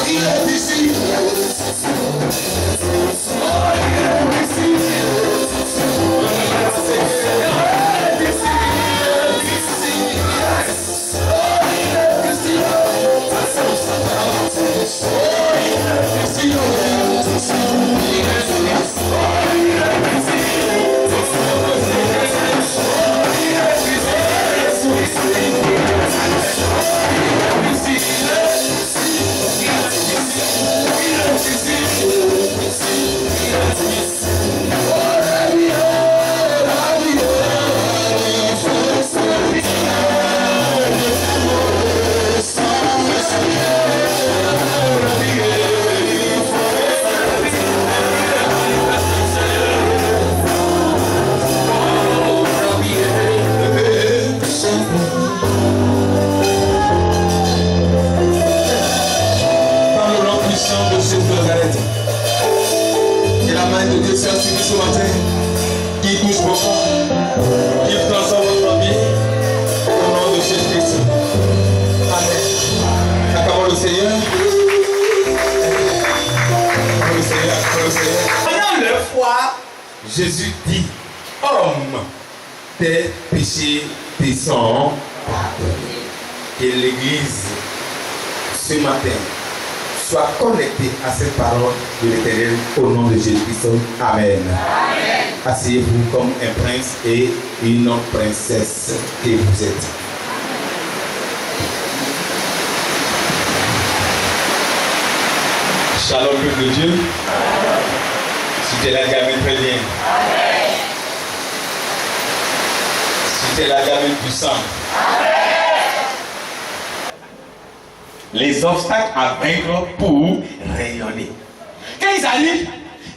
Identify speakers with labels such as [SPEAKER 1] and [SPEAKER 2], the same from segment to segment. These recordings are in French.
[SPEAKER 1] Il est ici.
[SPEAKER 2] Jésus dit, homme, tes péchés te sont pardonnés. Que l'Église, ce matin, soit connectée à cette parole de l'Éternel au nom de Jésus-Christ. Amen. Amen. Asseyez-vous comme un prince et une princesse que vous êtes. Shalom, peuple de Dieu. Si tu es la gamine, très bien. Amen. Si tu es la gamine puissante. Amen. Les obstacles à vaincre pour rayonner. Quand ils arrivent,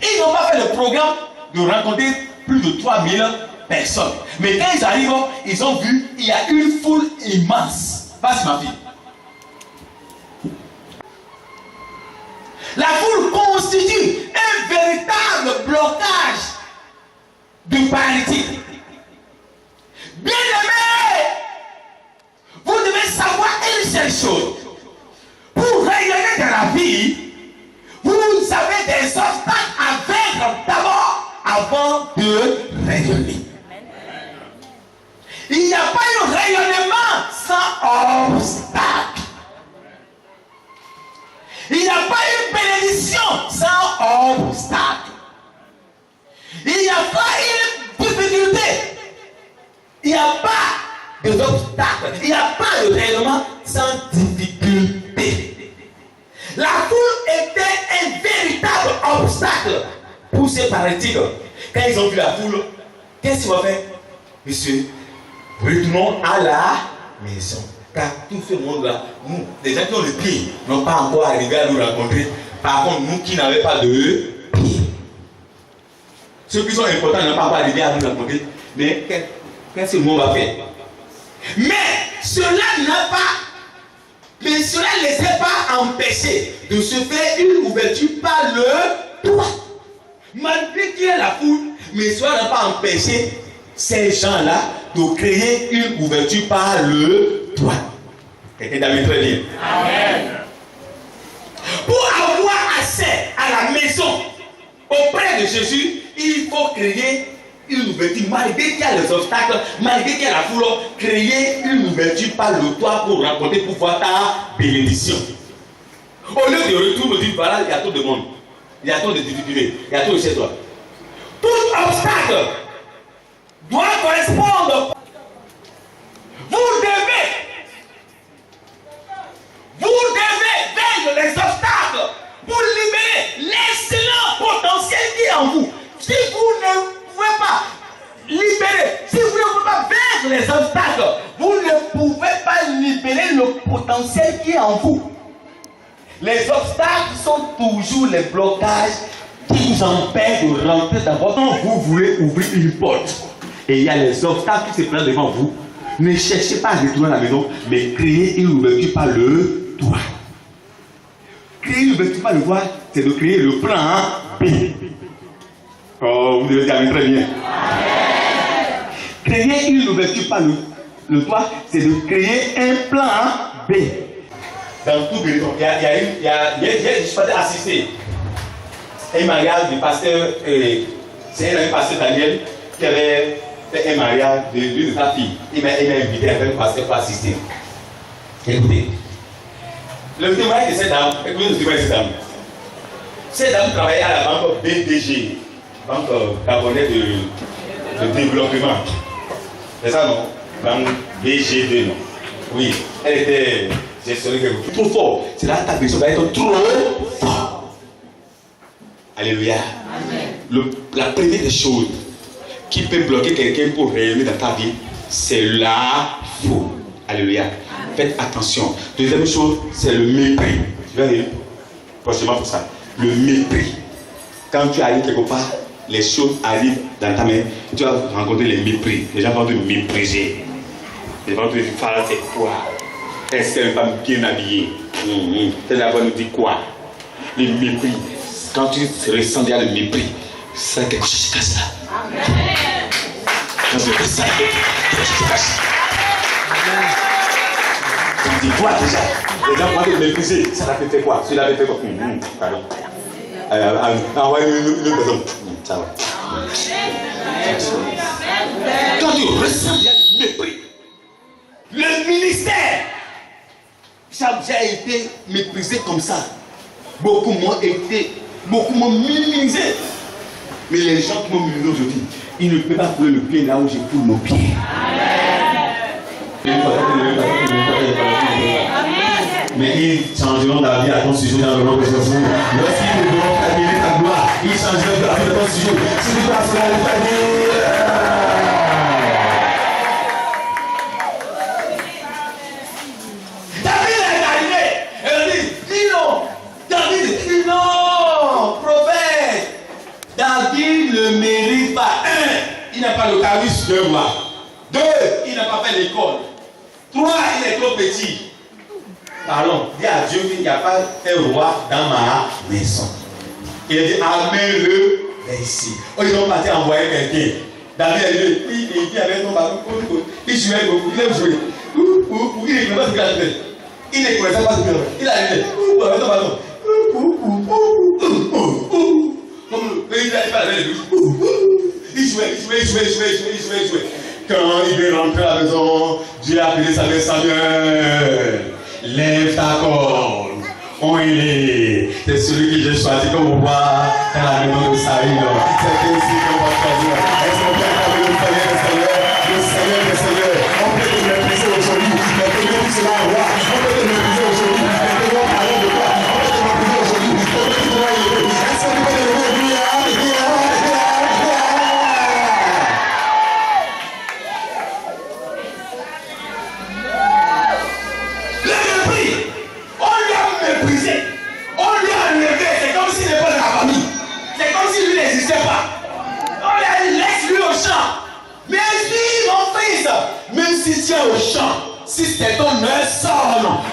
[SPEAKER 2] ils n'ont pas fait le programme de rencontrer plus de 3000 personnes. Mais quand ils arrivent, ils ont vu, il y a une foule immense. Passe ma fille. La foule constitue un véritable blocage de paralytique. Bien-aimés, vous devez savoir une seule chose. Pour rayonner dans la vie, vous avez des obstacles à vaincre d'abord avant de rayonner. Il n'y a pas de rayonnement sans obstacle. Il n'y a pas une bénédiction sans obstacle. Il n'y a pas une difficulté. Il n'y a pas d'obstacle. Il n'y a pas de rayonnement sans difficulté. La foule était un véritable obstacle pour ces paralytiques. Quand ils ont vu la foule, qu'est-ce qu'ils vont faire? Monsieur, retournons à la maison. Car tout ce monde-là, nous, les gens qui ont le pied, n'ont pas encore arrivé à nous rencontrer. Par contre, nous qui n'avons pas de pied, ceux qui sont importants n'ont pas encore arrivé à nous rencontrer. Mais qu'est-ce que le monde va faire? Mais cela ne les a pas empêchés de se faire une ouverture par le toit. Malgré qu'il y ait la foule, mais cela n'a pas empêché ces gens-là de créer une ouverture par le toit. Quelqu'un d'ami très bien. Amen. Pour avoir accès à la maison auprès de Jésus, il faut créer une ouverture. Malgré qu'il y a les obstacles, malgré qu'il y a la foule, créer une ouverture par le toit pour rencontrer, pour voir ta bénédiction. Au lieu de retour, on dit voilà, il y a trop de monde, il y a trop de difficultés, il y a trop de chez toi. Tout obstacle doit correspondre. Vous devez vaincre les obstacles pour libérer l'excellent potentiel qui est en vous. Si vous ne pouvez pas libérer, si vous ne pouvez pas vaincre les obstacles, vous ne pouvez pas libérer le potentiel qui est en vous. Les obstacles sont toujours les blocages qui vous empêchent de rentrer dans votre... Quand vous voulez ouvrir une porte et il y a les obstacles qui se présentent devant vous, ne cherchez pas à retourner à la maison, mais créez une ouverture par le toit. Créer une ouverture par le toit, c'est de créer le plan B. Oh, vous devez dire très bien. Créer une ouverture par le toit, c'est de créer un plan B. dans tout Bénéton, je suis pas assisté. Un mariage du pasteur, c'est un pasteur Daniel qui avait fait un mariage de l'une de sa fille. Il m'a invité avec le pasteur pour assister. Écoutez, le témoignage de cette dame, écoutez le témoignage de cette dame. Cette dame travaillait à la banque BDG, Banque Gabonaise de Développement. C'est ça, non? Banque BG2, non? Oui, elle était gestionnaire trop fort. C'est là que ta personne va être trop fort. Alléluia. La première des choses qui peut bloquer quelqu'un pour rayonner dans ta vie, c'est la foi. Alléluia. Faites attention. Deuxième chose, c'est le mépris. Je vais aller prochainement pour ça. Le mépris. Quand tu arrives quelque part, les choses arrivent dans ta main, tu vas rencontrer les mépris. Les gens vont te mépriser. Les gens vont te dire, Farah, c'est quoi? Est-ce qu'elle n'est pas bien habillée? Elle va nous dire quoi? Le mépris. Quand tu ressens déjà le mépris, c'est quelque chose qui casse là. Quand tu ressens quelque chose qui casse. Tu dis quoi déjà? Les gens vont te mépriser. Ça l'a fait quoi? Celui-là avait fait quoi? Pardon. Envoie une personne. Ça va. Quand tu ressens déjà le mépris, le ministère, ça a été méprisé comme ça. Beaucoup m'ont minimisé. Mais les gens qui m'ont minimisé aujourd'hui, ils ne peuvent pas trouver le pied là où j'ai foule mon pied. Mais ils changeront la vie à ton sujet dans le nom de Jésus. Lorsqu'ils devront admirer ta gloire, ils changeront la vie à ton sujet. Si tu passes la vie, David est arrivé. Elle dit, dis non. David dit non. Prophète. David ne mérite pas. 1, il n'a pas le charisme de roi. 2, il n'a pas fait l'école. 3, il est trop petit. Parlons, dis à Dieu qu'il n'y a pas un roi dans ma maison. Il a dit, amène-le ici. Oh, ils ont parti envoyer quelqu'un. David a dit, il avait son bâton. Il jouait beaucoup, il aime jouer. Il ne connaissait pas ce qu'il a fait. Il ne connaissait pas ce qu'il a fait. Il a dit, avec son bâton. Il jouait. Quand il veut rentrer à la maison, Dieu a appelé sa mère Samuel. Lève ta corde. Où il est? C'est celui que j'ai choisi comme roi dans la maison de Saïd. C'est ainsi qu'on va choisir. Est-ce qu'on peut acclamer le Seigneur des Seigneurs? On peut te mépriser aujourd'hui, mais que Dieu puisse la roi. On peut te mépriser aujourd'hui, mais que Dieu parle de toi. On peut te mépriser aujourd'hui, mais que Dieu doit y aller. Est-ce qu'on peut te lever? Au champ, si c'est ton son,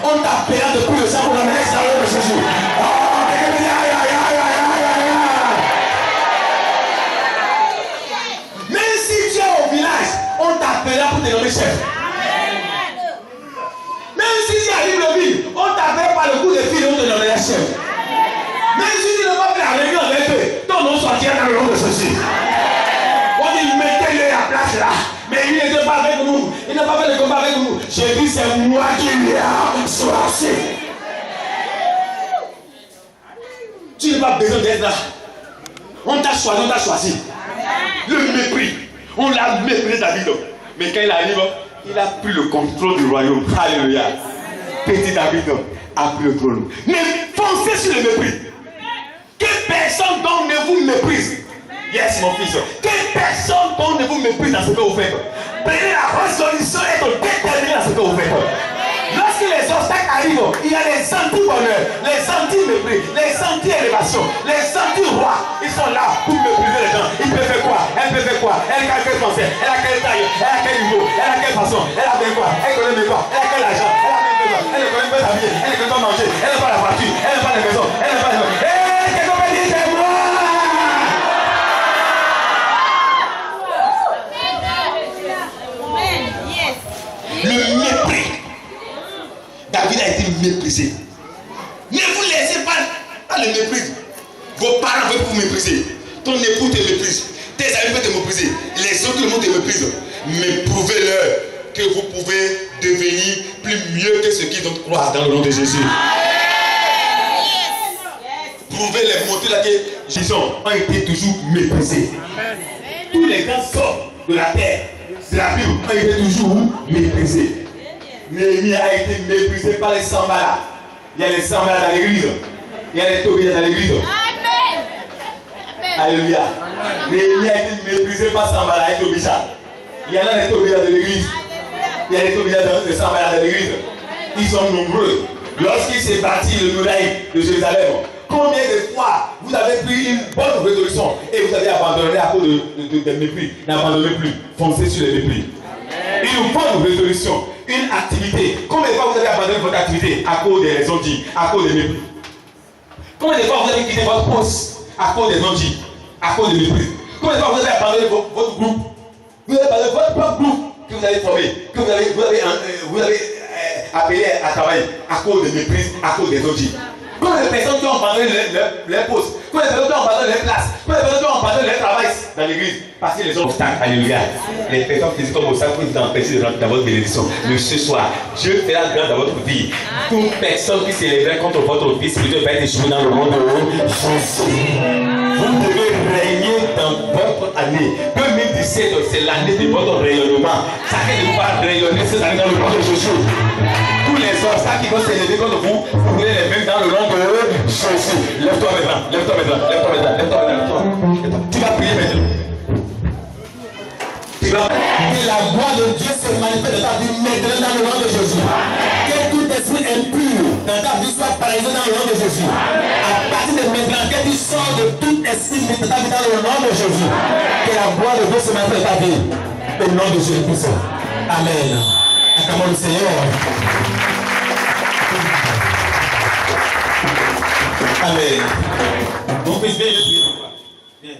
[SPEAKER 2] on t'appellera depuis le sang pour l'amener ça de Jésus. Même si tu es au village, on t'appellera pour te nommer chef. Même si tu arrives au ville, on t'appellera par le coup de fil, on te nommera chef. Même si tu ne vas pas faire la réunion avec eux, ton nom sortira dans le nom de Jésus. On dit mettez-le à place là. Mais il n'était pas avec nous. Il n'a pas fait le combat avec nous. J'ai dit c'est moi qui l'ai choisi. Tu n'as pas besoin d'être là. On t'a choisi. Le mépris. On l'a méprisé David. Mais quand il arrive, il a pris le contrôle du royaume. Alléluia. Petit David a pris le trône. Mais foncez sur le mépris. Que personne donc ne vous méprise. Yes, mon fils. Que personne donc ne vous méprise dans ce que vous faites. Prenez la résolution et être déterminé dans ce que vous faites. Lorsque les obstacles arrivent, il y a les anti-bonheur, les anti-mépris, les anti-élévation, les anti-rois. Ils sont là pour mépriser les gens. Ils peuvent faire quoi? Elle peut faire quoi? Elle a quel français? Elle a quelle taille? Elle a quel niveau? Elle a quelle façon? Elle a bien quoi? Elle connaît bien quoi? Elle a quel argent? Elle a bien quoi? Elle ne connaît pas s'habiller. Elle ne connaît pas manger. Elle n'a pas la voiture. Elle n'a pas la maison. Elle n'a pas la maison. Le mépris. David a été méprisé. mépriser. Ne vous laissez pas le mépris. Vos parents veulent vous mépriser. Ton époux te méprise. Tes amis peuvent te mépriser. Les autres, tout le monde te méprise. Mais prouvez-leur que vous pouvez devenir plus mieux que ceux qui vont croire dans le nom de Jésus. Prouvez-les, montrez-leur que Jésus a été toujours méprisé. Tous les grands hommes de la terre, de la Bible, ont été toujours méprisés. Néhémie a été méprisé par les Sanballat. Il y a les Sanballat dans l'église. Il y a les Tobias dans l'église. Alléluia. Néhémie a été méprisé par Sanballat et Tobias. Il y en a les Tobias de l'église. Il y a les Tobias de Sanballat de l'église. Ils sont nombreux. Lorsqu'il s'est bâti le muraille de Jérusalem, combien de fois vous avez pris une bonne résolution et vous avez abandonné à cause de mépris? N'abandonnez plus. Foncez sur les mépris. Une bonne résolution, une activité. Combien de fois vous avez abandonné votre activité à cause des non-dits, à cause des mépris? Combien de fois vous avez quitté votre poste à cause des non-dits, à cause des mépris? Combien de fois vous avez abandonné votre groupe? Vous avez abandonné votre propre groupe que vous avez formé, que vous avez appelé à travailler à cause des mépris, à cause des non-dits? Combien de personnes qui ont abandonné les postes? Combien de personnes qui ont abandonné les places? Combien de personnes qui ont abandonné les travail dans l'église? Parce que les obstacles, alléluia. Les personnes qui disent comme obstacles vous empêchent de rentrer dans votre bénédiction. Mais ce soir, Dieu fera grâce dans votre vie. Toute personne qui s'élèverait contre votre vie spirituel va être échouée dans le monde de Jésus. Vous devez régner dans votre année. 2017, c'est l'année de votre rayonnement. Chacun de vous va rayonner cette année dans le nom de Jésus. Tous les obstacles qui vont s'élever contre vous, vous pouvez les mettre dans le nom de Jésus. Lève-toi maintenant, lève-toi maintenant, lève-toi maintenant, lève-toi maintenant. Tu vas prier maintenant. Que la gloire de Dieu se manifeste dans ta vie maintenant dans le nom de Jésus. Que tout esprit impur dans ta vie soit paralysé dans le nom de Jésus. À partir de maintenant, que tu sors de tout esprit de ta vie dans le nom de Jésus. Que la gloire de Dieu se manifeste dans ta vie. Au nom de Jésus. Amen. Acclamons le Seigneur. Amen. Mon fils, viens, je prie pour toi. Viens.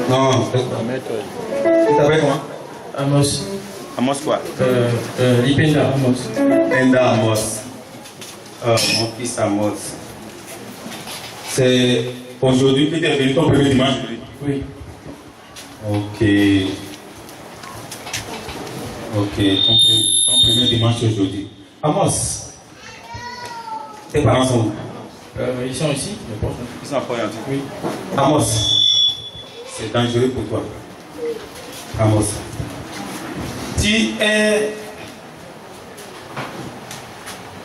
[SPEAKER 2] Non, c'est comment?
[SPEAKER 1] Amos.
[SPEAKER 2] Amos quoi?
[SPEAKER 1] Ipenda Amos.
[SPEAKER 2] Ipenda Amos. Mon fils Amos. C'est aujourd'hui que tu es venu ton premier dimanche?
[SPEAKER 1] Oui.
[SPEAKER 2] Ok. Ok, ton premier dimanche aujourd'hui. Amos, tes parents sont où?
[SPEAKER 1] Ils sont ici,
[SPEAKER 2] Ils sont à Port-Gentil.
[SPEAKER 1] Oui.
[SPEAKER 2] Amos, c'est dangereux pour toi. Amos,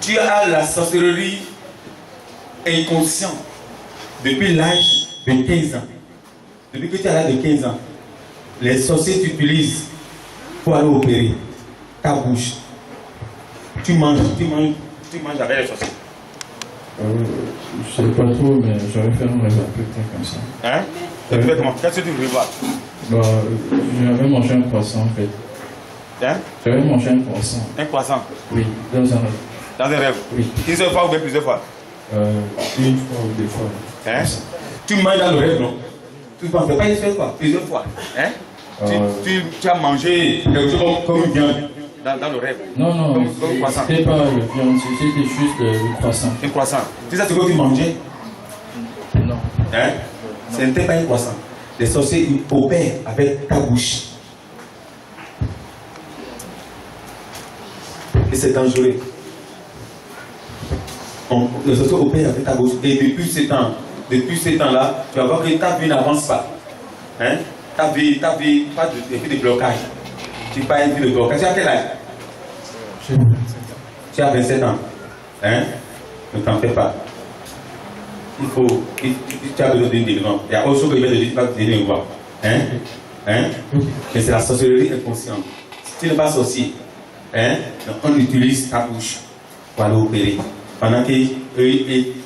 [SPEAKER 2] tu as la sorcellerie inconsciente depuis l'âge de 15 ans. Depuis que tu as l'âge de 15 ans, les sorciers t'utilisent pour aller opérer ta bouche. Tu manges avec les sorciers.
[SPEAKER 1] Je sais pas trop, mais j'aurais fait un rêve un peu comme ça.
[SPEAKER 2] Hein? Tu fais comment? Qu'est-ce que tu veux voir?
[SPEAKER 1] J'avais mangé un croissant en fait.
[SPEAKER 2] Hein?
[SPEAKER 1] J'avais mangé un croissant.
[SPEAKER 2] Un croissant?
[SPEAKER 1] Oui, dans un rêve.
[SPEAKER 2] Dans un rêve?
[SPEAKER 1] Oui.
[SPEAKER 2] Une seule fois ou bien plusieurs fois?
[SPEAKER 1] Une fois ou deux fois.
[SPEAKER 2] Hein? Tu manges dans le rêve, non? Tu ne penses pas une seule fois, plusieurs fois. Hein? Tu as mangé quelque chose comme une viande dans le rêve.
[SPEAKER 1] Non,
[SPEAKER 2] comme croissant.
[SPEAKER 1] C'était pas le viande, c'était juste le croissant.
[SPEAKER 2] Un croissant. C'est ça ce que tu mangeais?
[SPEAKER 1] Non.
[SPEAKER 2] Hein? Ce n'était pas un croissant. Les sorciers ils opèrent avec ta bouche. Et c'est dangereux. Les sorciers opèrent avec ta bouche. Et depuis ce temps-là, tu vas voir que ta vie n'avance pas. Hein? Ta vie, pas de blocage. Tu n'as pas une vie de blocage. Tu as quel âge? Tu as 27 ans. Hein? Ne t'en fais pas. Tu as besoin d'une délivrance. Il y a autre chose que je vais te dire, tu vas te dire voir. Hein? Mais c'est la sorcellerie inconsciente. Si tu n'es pas sorcier, on utilise ta bouche pour aller opérer. Pendant qu'eux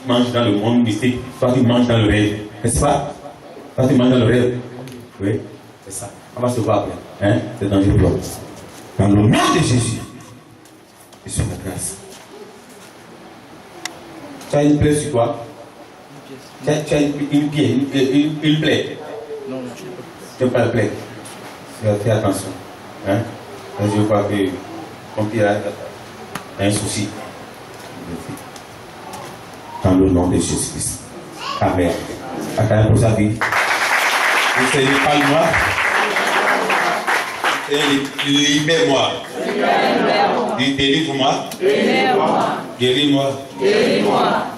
[SPEAKER 2] mangent dans le monde mystique, toi tu manges dans le rêve. N'est-ce pas? Toi tu manges dans le rêve. Oui, c'est ça. On va se voir après. C'est dangereux. Dans le nom de Jésus. Tu as une plaie sur toi? Tu as une plaie?
[SPEAKER 1] Non,
[SPEAKER 2] tu n'as pas de plaie. Fais attention. Hein? Je crois que ton pied a un souci. Dans le nom de Jésus-Christ. Amen. Attends pour sa vie. Le Seigneur parle-moi. Et libère-moi. Délivre-moi. Guéris-moi.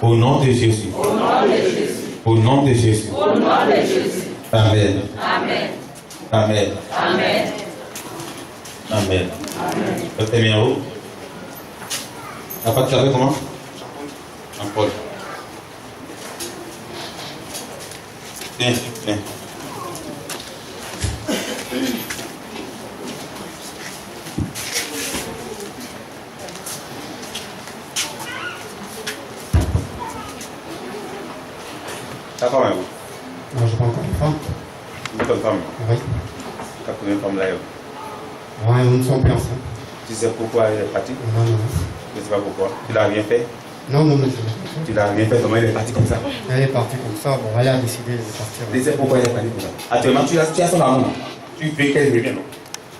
[SPEAKER 2] Au nom de Jésus. Au nom de Jésus. Amen. Amen. Amen. Votre numéro. Après, tu savais comment? En Paul. Viens. Ta femme est où?
[SPEAKER 3] Non, je pas encore une femme.
[SPEAKER 2] Vous êtes une femme?
[SPEAKER 3] Oui.
[SPEAKER 2] Tu as combien de femmes là?
[SPEAKER 3] Ouais, nous ne sommes plus ensemble.
[SPEAKER 2] Tu sais pourquoi elle est partie?
[SPEAKER 3] Non.
[SPEAKER 2] Je ne sais pas pourquoi. Tu l'as rien fait?
[SPEAKER 3] Non.
[SPEAKER 2] Tu l'as rien fait, comment elle est partie comme ça?
[SPEAKER 3] Elle est partie comme ça, bon, elle a décidé de partir.
[SPEAKER 2] Tu sais pourquoi elle est partie comme ça? Actuellement, tu as son amour. Tu veux qu'elle revienne, non?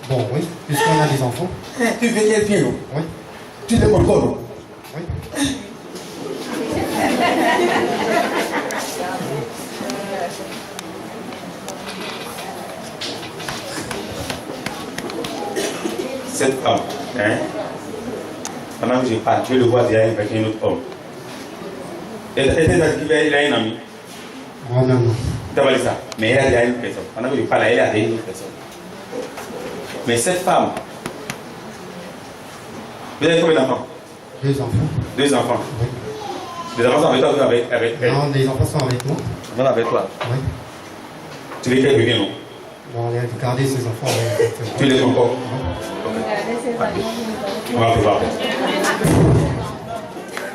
[SPEAKER 3] Bon, oui, puisqu'on a des enfants.
[SPEAKER 2] Tu veux qu'elle vienne, non?
[SPEAKER 3] Oui.
[SPEAKER 2] Tu l'aimes encore, non?
[SPEAKER 3] Oui.
[SPEAKER 2] Cette femme, hein? Pendant que je parle, je le vois déjà avec un autre homme. Elle a un ami.
[SPEAKER 3] Oh non.
[SPEAKER 2] Tu as dit ça? Mais elle a déjà une personne. Pendant que je parle, elle a déjà une personne. Mais cette femme, vous avez combien d'enfants?
[SPEAKER 3] 2 enfants.
[SPEAKER 2] 2 enfants.
[SPEAKER 3] Oui.
[SPEAKER 2] Les enfants sont avec toi ou avec elle?
[SPEAKER 3] Non, les enfants sont avec moi.
[SPEAKER 2] Ils sont avec toi.
[SPEAKER 3] Oui.
[SPEAKER 2] Tu les fais venir, non?
[SPEAKER 3] Bon, on a gardé ces enfants avec
[SPEAKER 2] Tu les encore? On va voir.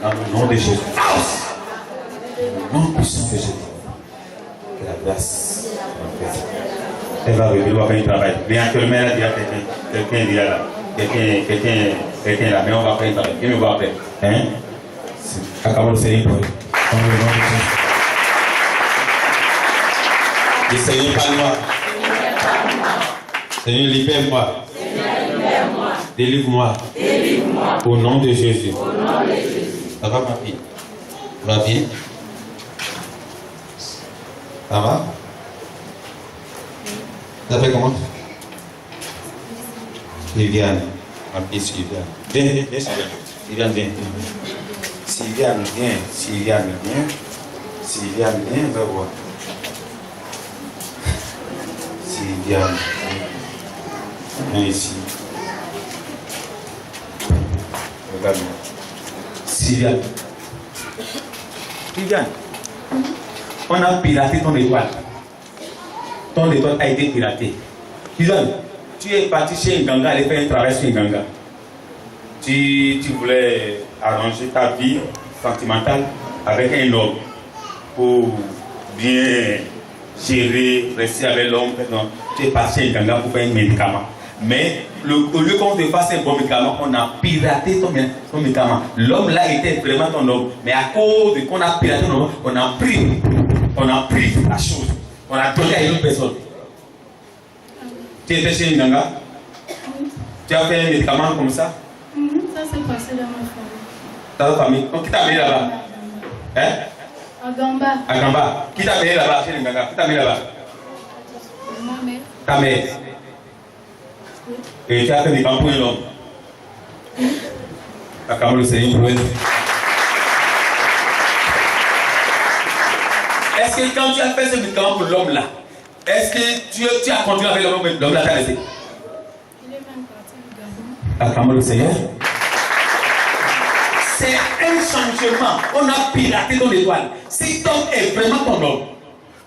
[SPEAKER 2] Dans le nom de Jésus. Dans le nom puissant de Jésus. Que la grâce. Elle va revenir, elle va faire un travail. Mais actuellement, elle a déjà quelqu'un est déjà là. Quelqu'un là. Mais on va faire un travail. Viens me voir après. Hein? Acclamons le Seigneur pour eux. Dans le nom de Jésus. Le Seigneur parle-moi. Seigneur, libère-moi. Délivre-moi. Au nom de Jésus. Ça va, ma fille? Ça va bien? Ça va? Tu t'appelles comment? Sylviane. Ma fille Sylviane. Viens, Sylviane, viens. Sylviane, viens, va voir. Sylviane. Viens ici. Regarde-moi. Sylviane. On a piraté ton étoile. Ton étoile a été piratée. Sylviane, tu es parti chez un ganga, aller faire un travail chez un ganga. Tu voulais arranger ta vie sentimentale avec un homme pour bien gérer, rester avec l'homme. Tu es parti chez un ganga pour faire un médicament. Mais au lieu qu'on te fasse un bon médicament, on a piraté ton médicament. L'homme là était vraiment ton homme. Mais à cause de qu'on a piraté ton homme, on a pris la chose. On a donné à une autre personne. Tu étais chez une ganga? Tu as fait un médicament comme ça?
[SPEAKER 4] Ça s'est passé dans ma famille.
[SPEAKER 2] Dans ta famille? Qui t'a amené là-bas? Hein?
[SPEAKER 4] À Gamba.
[SPEAKER 2] À Gamba. Qui t'a amené là-bas chez une ganga? Qui t'a amené là-bas?
[SPEAKER 4] Ma mère.
[SPEAKER 2] Ta mère. Et tu as fait des camps pour un homme. Acclamons le Seigneur pour elle. Est-ce que quand tu as fait ce médicament pour l'homme là, est-ce que tu as continué avec l'homme là t'a laissé?
[SPEAKER 4] Il est même parti du Gabon.
[SPEAKER 2] Acclamons le Seigneur. C'est un changement. On a piraté ton étoile. Cet homme est vraiment ton homme.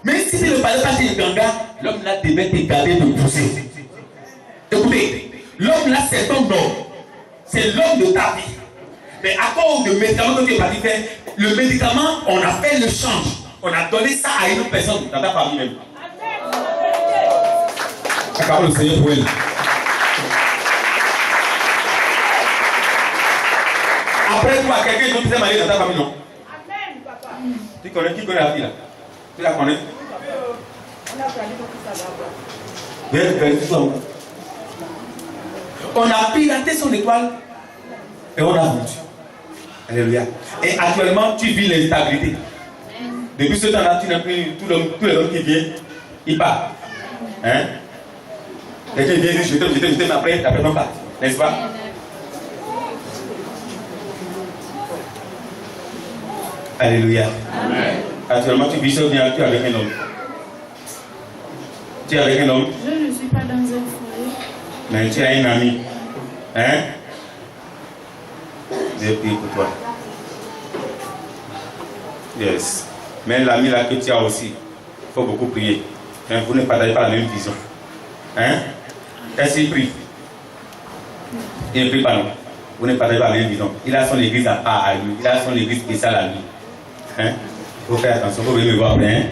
[SPEAKER 2] Mais si tu ne parlais pas chez le ganga, l'homme là devait te garder de pousser. Écoutez, l'homme là c'est ton homme. C'est l'homme de ta vie. Mais à cause du médicament que tu es parti faire, le médicament, on a fait le change. On a donné ça à une autre personne dans ta famille même. Acclamons le Seigneur pour elle. Après toi, quelqu'un d'autre s'est marié dans ta famille, non? Tu connais qui connaît la fille là? Tu la connais? On a piloté son étoile et on a vendu. Alléluia. Et actuellement, tu vis l'instabilité. Depuis ce temps-là, tu n'as plus tous les hommes qui viennent, ils partent. Hein? Quelqu'un vient dire je t'aime, mais après, la personne part. N'est-ce pas? Alléluia. Amen. Actuellement, tu vis seul bien, tu es avec un homme. Tu es avec un homme?
[SPEAKER 4] Je ne suis pas dans un foyer.
[SPEAKER 2] Mais tu as un ami. Hein? J'ai prié pour toi. Yes. Mais l'ami là que tu as aussi, il faut beaucoup prier. Hein? Vous ne partagez pas la même vision. Hein? Est-ce qu'il prie? Il ne prie pas non. Vous ne partagez pas la même vision. Il a son église à part à lui. Il a son église spéciale à lui. Hein? Il faut faire attention, il faut venir me voir après. Hein?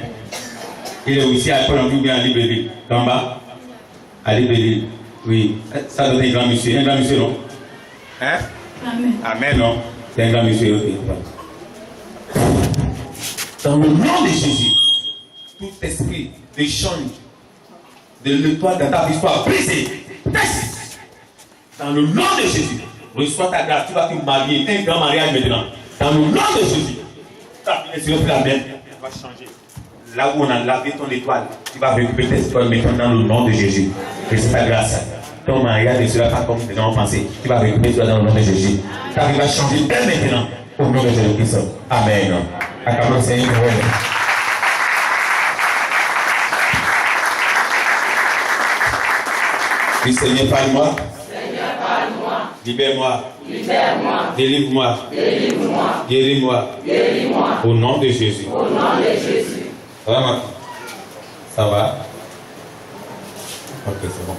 [SPEAKER 2] Il est aussi à Paul bien à Libreville. En bas. À Libreville. Oui. Ça doit être un grand monsieur. Un grand monsieur, non? Hein?
[SPEAKER 4] Amen.
[SPEAKER 2] Amen, non? C'est un grand monsieur. Ok. Dans le nom de Jésus, tout esprit d'échange de l'étoile dans ta vie soit brisé. Dans le nom de Jésus, reçois ta grâce. Tu vas te marier. Un grand mariage maintenant. Dans le nom de Jésus. Ta vie est sur la main. Elle va changer. Là où on a lavé ton étoile, tu vas récupérer tes étoiles maintenant dans le nom de Jésus. Reçois ta grâce. Ton mariage ne sera pas comme les gens ont pensé. Tu vas récupérer ça dans le nom de Jésus. Ta vie va changer dès maintenant. Au nom de Jésus-Christ. Amen. Acclamons le Seigneur. Oui, Seigneur, parle-moi. Seigneur, parle-moi. Libère-moi. Libère-moi. Délivre-moi. Délivre-moi. Guéris-moi. Guéris-moi. Au nom de Jésus. Au nom de Jésus. Ça va, ma? Ça va? Ok, c'est bon.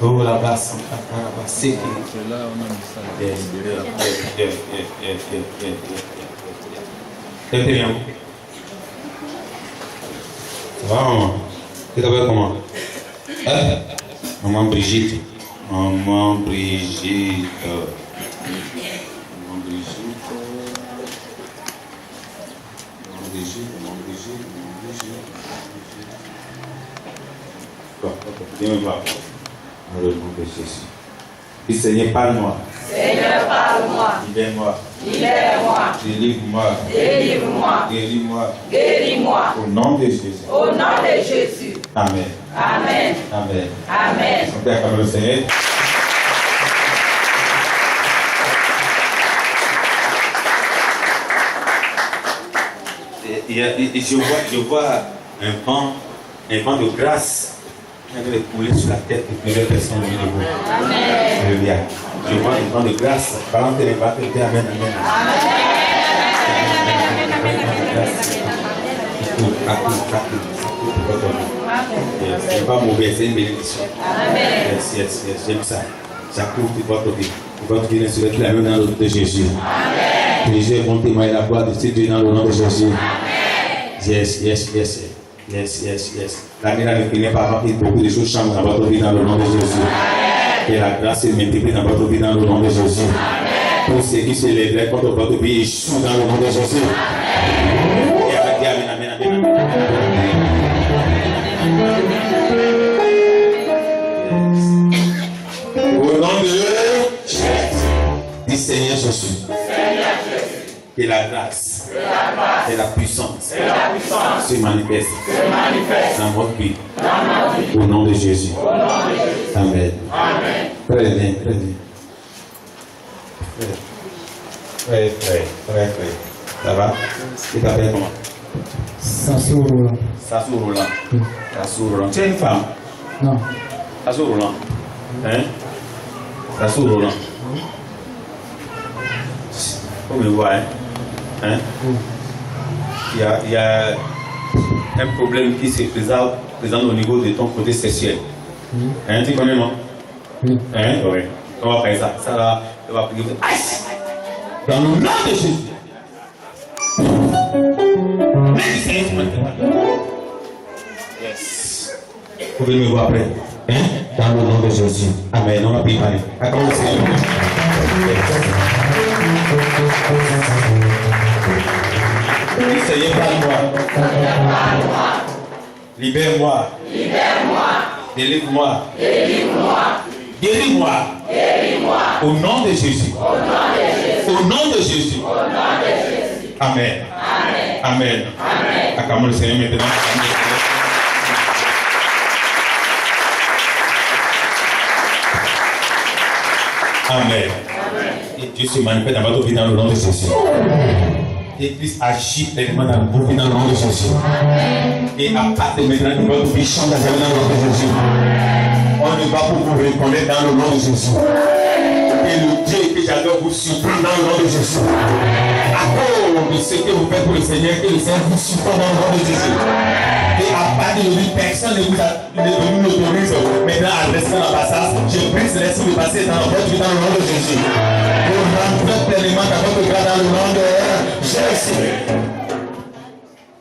[SPEAKER 2] Oh, la basse, la basse, c'est là, on a mis ça. C'est bien. Ça va, maman? Tu t'appelles comment? Hein? Maman Brigitte. Maman Brigitte. Maman Brigitte. Maman Brigitte. Maman Brigitte. Maman Brigitte. Bon, ok, viens me voir. Dans le nom de Jésus. Dis Seigneur, parle-moi. Seigneur, parle-moi. Libère-moi. Libère-moi. Délivre-moi. Délivre-moi. Guéris-moi. Guéris-moi. Au nom de Jésus. Au nom de Jésus. Amen. Amen. Amen. Amen. On peut acclamer le Seigneur. Je vois un vent de grâce. Il va couler sur la tête de plusieurs personnes de vous. Amen. Alléluia. Je vois un vent de grâce. Balance les bras, amen, amen. C'est pas mauvais, c'est une bénédiction. Yes, j'aime ça. Ça couvre toute votre vie. Votre vie ne serait plus la même dans le nom de Jésus. Amen. Les gens vont témoigner la gloire de Dieu dans le nom de Jésus. Amen. Yes. La mère ne finit pas avant que beaucoup de choses changent dans votre vie dans le nom de Jésus. Que la grâce se multiplie dans votre vie dans le nom de Jésus. Pour ceux qui se lèveraient contre votre vie, échouent dans le nom de Jésus. Amen. Au nom de Jésus. Dis Seigneur Jésus. Que la grâce et la puissance se manifestent dans votre vie. Au nom de Jésus. Amen. Très bien. Très. Ça va? Tu t'appelles comment?
[SPEAKER 3] Sassou Roland.
[SPEAKER 2] Sassou Roland. Tu es une femme?
[SPEAKER 3] Non.
[SPEAKER 2] Sassou Roland. Hein? Sassou Roland. Faut me voir, hein? Il y a un problème qui se présente au niveau de ton côté sexuel. Hein, tu connais, non? Hein? Oui. On va faire ça. Ça va, on va prier. Dans le nom de Jésus. Yes. Vous pouvez me voir après. Hein? Dans le nom de Jésus. Amen. On va prier. Acclamons le Seigneur. Seigneur, parle-moi. Libère-moi. Délivre-moi. Guéris-moi. Au nom de Jésus. Au nom de Jésus. Amen. Amen. Acclamons le Seigneur maintenant. Amen. Et Dieu se manifeste dans votre vie dans le nom de Jésus. Et Christ agit pleinement dans vos vies dans le nom de Jésus. Et à partir de maintenant, votre vie change dans le nom de Jésus. On ne va pas vous reconnaître dans le nom de Jésus. Et le Dieu que j'adore vous surprend dans le nom de Jésus. À cause de ce que vous faites pour le Seigneur, que le Seigneur vous surprend dans le nom de Jésus. Et à partir de lui, personne ne vous autorise maintenant à rester dans la passage. Je prie ce laisser de passer dans votre vie dans le nom de Jésus. Pour rentrer pleinement dans votre grâce dans le nom de Jésus.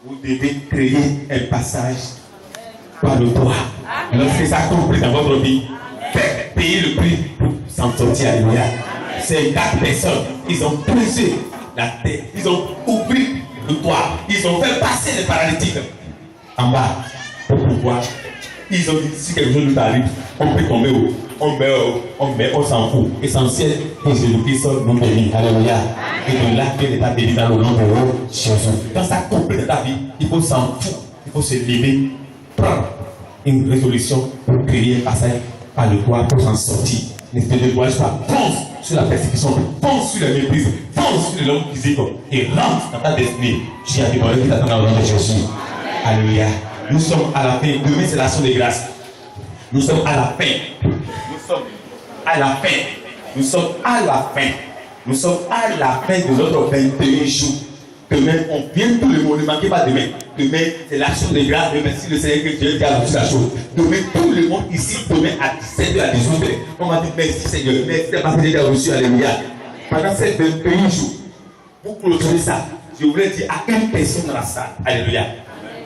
[SPEAKER 2] Vous devez créer un passage par le droit. Lorsque ça compris dans votre vie, faites payer le prix pour s'en sortir. Alléluia. C'est 4 personnes. Ils ont brisé la terre. Ils ont ouvert le toit. Ils ont fait passer les paralytiques en bas pour pouvoir. Ils ont dit si quelque chose nous arrive, on peut tomber haut. On meurt, on s'en fout. Essentiel, que Jésus-Christ nous bénit. Alléluia. Et de là, que l'État bénit dans le nom de Jésus. Quand ça complète ta vie, il faut s'en foutre. Il faut se lever, prendre une résolution pour créer un passage par le toit pour s'en sortir. Ne te décourage pas. Fonce sur la persécution, fonce sur la méprise, fonce sur l'homme physique et rentre dans ta destinée. Tu as des bonheurs qui t'attendent dans le nom de Jésus. Alléluia. Nous sommes à la fin. Demain, c'est l'action de grâce. Nous sommes à la fin. Nous sommes à la fin. Nous sommes à la fin. Nous sommes à la fin de notre 21 jours. Demain, on vient tout le monde. Ne manquez pas demain. Demain, c'est l'action de grâce. Merci le Seigneur que Dieu a annoncé la chose. Demain, tout le monde ici, demain à 17h, à 18h. On va dire merci Seigneur. Merci parce que j'ai reçu. Alléluia. Pendant ces 21 jours, vous clôturez ça. Je voulais dire à une personne dans la salle. Alléluia.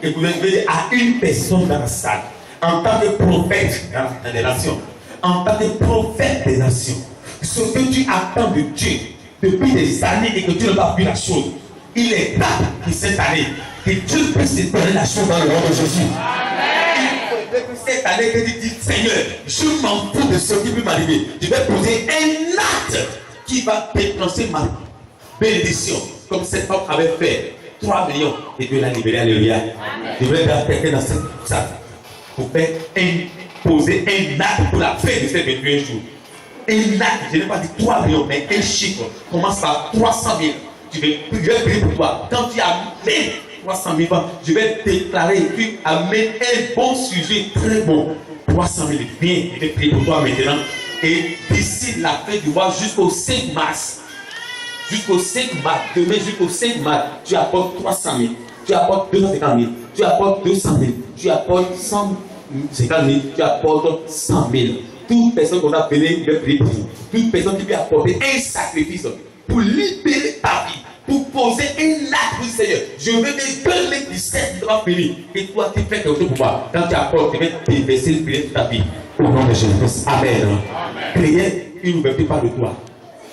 [SPEAKER 2] Et vous voulez dire à une personne dans la salle. En tant que prophète des nations, en tant que prophète des nations, ce que tu attends de Dieu depuis des années et que tu n'as pas vu la chose, il est temps que cette année, que Dieu puisse te donner la chose dans le nom de Jésus. Il faut que cette année, que tu dis Seigneur, je m'en fous de ce qui peut m'arriver. Je vais poser un acte qui va déclencher ma bénédiction, comme cette femme avait fait. 3 millions et Dieu l'a libéré. Alléluia. Je voulais faire quelqu'un dans cette salle pour faire poser un acte pour la fin de ces 21 jours. Un acte, je n'ai pas dit 3 millions, mais un chiffre. Commence par 300 000. Je vais prier pour toi. Quand tu amènes 300 000 francs, je vais déclarer et tu amènes un bon sujet, très bon. 300 000. Viens, je vais prier pour toi maintenant. Et d'ici la fin du mois jusqu'au 5 mars, jusqu'au 5 mars, demain jusqu'au 5 mars, tu apportes 300 000, tu apportes 250 000, tu apportes 200 000, tu apportes 150 000, tu apportes 100 000. Toute personne qu'on a appelée, je prie pour vous. Toute personne qui peut apporter un sacrifice pour libérer ta vie, pour poser un acte pour le Seigneur. Je veux que 2017 soit fini. Et toi, tu fais quelque chose pour moi. Quand tu apportes, tu vas te verser le prière toute ta vie. Au nom de Jésus. Amen. Priez une ouverture par le toit.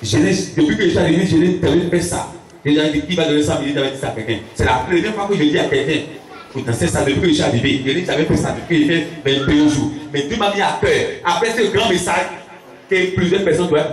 [SPEAKER 2] Depuis que je suis arrivé, je n'ai jamais fait ça. Et j'ai dit, qui va donner 100 000, j'avais dit ça à quelqu'un. C'est la première fois que je dis à quelqu'un, pourtant c'est ça depuis que je suis arrivé. Je n'ai jamais fait ça depuis que j'ai fait 21 jours. Mais Dieu m'a mis à cœur, après ce grand message, que plusieurs personnes doivent